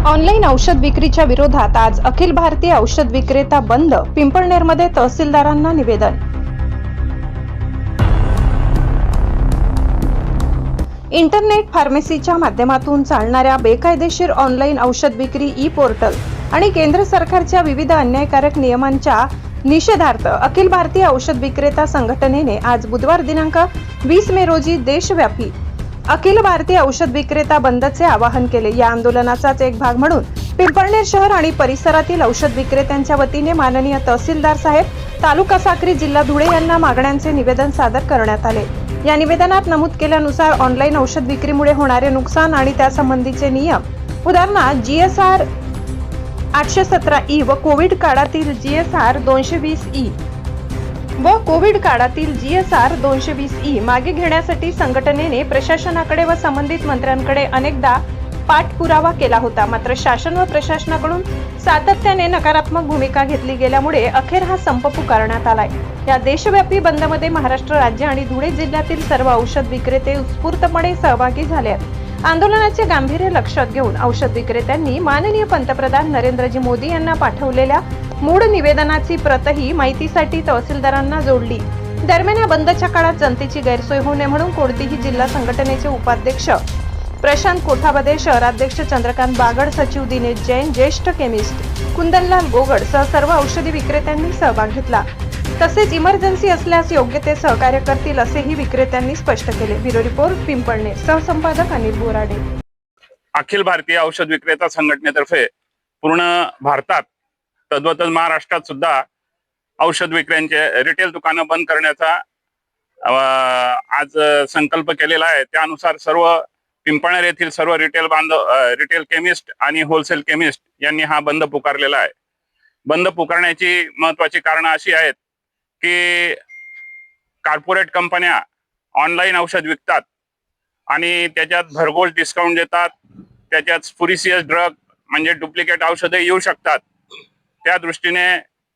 Online औषध विक्रीच्या विरोधात आज अखिल भारतीय औषध विक्रेता बंद. पिंपळनेरमध्ये तहसीलदारांना निवेदन. इंटरनेट फार्मसीच्या माध्यमातून चालणाऱ्या बेकायदेशीर ऑनलाईन औषध विक्री ई पोर्टल आणि केंद्र सरकारच्या विविध अन्यायकारक नियमांच्या निषेधार्थ अखिल भारतीय औषध विक्रेता संघटनेने आज बुधवार दिनांक 20 मे रोजी देशव्यापी अखिल भारतीय औषध विक्रेता बंदचे आवाहन केले। या आंदोलनाचाच एक भाग म्हणून पिंपळनेर शहर आणि परिसरातील औषध विक्रेत्यांच्या वतीने माननीय तहसीलदार साहेब, तालुका साक्री, जिल्हा धुळे यांना मागण्यांचे निवेदन सादर करण्यात आले। या निवेदनात नमूद केल्यानुसार ऑनलाईन औषध विक्रीमुळे होणारे नुकसान आणि त्यासंबंधीचे नियम, उदाहरणार्थ GSR 817E व कोविड काळातील GSR 220E मागे घेण्यासाठी संघटनेने प्रशासनाकडे व संबंधित मंत्र्यांकडे अनेकदा पाठपुरावा केला होता। मात्र शासन व प्रशासनाकडून सातत्याने नकारात्मक भूमिका घेतली गेल्यामुळे अखेर हा संप पुकारण्यात आलाय। या देशव्यापी बंदमध्ये महाराष्ट्र राज्य आणि धुळे जिल्ह्यातील सर्व औषध विक्रेते उत्स्फूर्तपणे सहभागी झाले आहेत। आंदोलनाचे गांभीर्य लक्षात घेऊन औषध विक्रेत्यांनी माननीय पंतप्रधान नरेंद्रजी मोदी यांना पाठवलेल्या मूळ निवेदनाची प्रतही माहितीसाठी तहसीलदारांना जोडली। दरम्यान या बंदच्या काळात जनतेची गैरसोय होऊ नये म्हणून कोणतीही जिल्हा संघटनेचे उपाध्यक्ष प्रशांत कोठाबदे, शहराध्यक्ष चंद्रकांत बागड, सचिव दिनेश जैन, ज्येष्ठ केमिस्ट कुंदनलाल गोगड सह सर्व औषधी विक्रेत्यांनी सहभाग घेतला। तसेच इमर्जन्सी असल्यास योग्य ते सहकार्य करतील असेही विक्रेत्यांनी स्पष्ट केले। Bureau report, Pimpalner. सहसंपादक अनिल बोराडे। अखिल भारतीय औषध विक्रेता संघटनेतर्फे पूर्ण भारतात तद्वतच महाराष्ट्रात सुद्धा औषध विक्र्यांचे रिटेल दुकानं बंद करण्याचा आज संकल्प केलेला आहे। त्यानुसार सर्व पिंपळनेर येथील सर्व रिटेल केमिस्ट आणि होलसेल केमिस्ट यांनी हा बंद पुकारलेला आहे। बंद पुकारण्याची महत्वाची कारणं अशी आहेत की कॉर्पोरेट कंपन्या ऑनलाईन औषध विकतात आणि त्याच्यात भरघोस डिस्काउंट देतात। त्याच्यात स्पुरिशियस ड्रग म्हणजे डुप्लिकेट औषधे येऊ शकतात। त्या दृष्टीने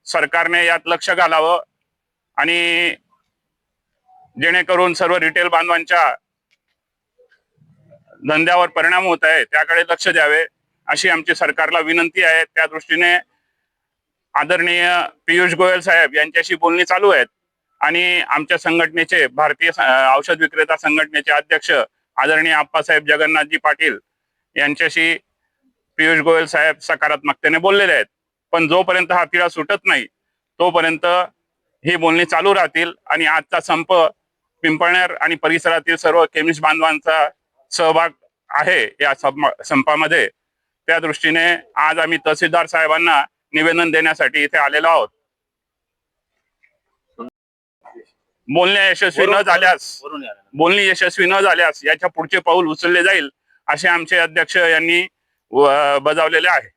सरकारने यात लक्ष घालावं आणि जेणेकरून सर्व रिटेल बांधवांच्या धंद्यावर परिणाम होत आहे त्याकडे लक्ष द्यावे अशी आमची सरकारला विनंती आहे। त्या दृष्टीने आदरणीय पीयूष गोयल साहेब यांच्याशी बोलणी चालू आहेत आणि आमच्या संघटनेचे भारतीय औषध विक्रेता संघटनेचे अध्यक्ष आदरणीय आप्पासाहेब जगन्नाथजी पाटील यांच्याशी पीयूष गोयल साहेब सकारात्मकतेने बोललेले आहेत। पण जोपर्यंत हा तिढा सुटत नाही तोपर्यंत ही बोलणी चालू राहतील आणि आजचा संप पिंपळनेर आणि परिसरातील सर्व केमिस्ट बांधवांचा सहभाग आहे या संपामध्ये। त्या दृष्टीने आज आम्ही तहसीलदार साहेबांना निवेदन देण्यासाठी इथे आलेलो आहोत। बोलणी यशस्वी न झाल्यास याच्या पुढचे पाऊल उचलले जाईल असे आमचे अध्यक्ष यांनी बजावलेले आहे।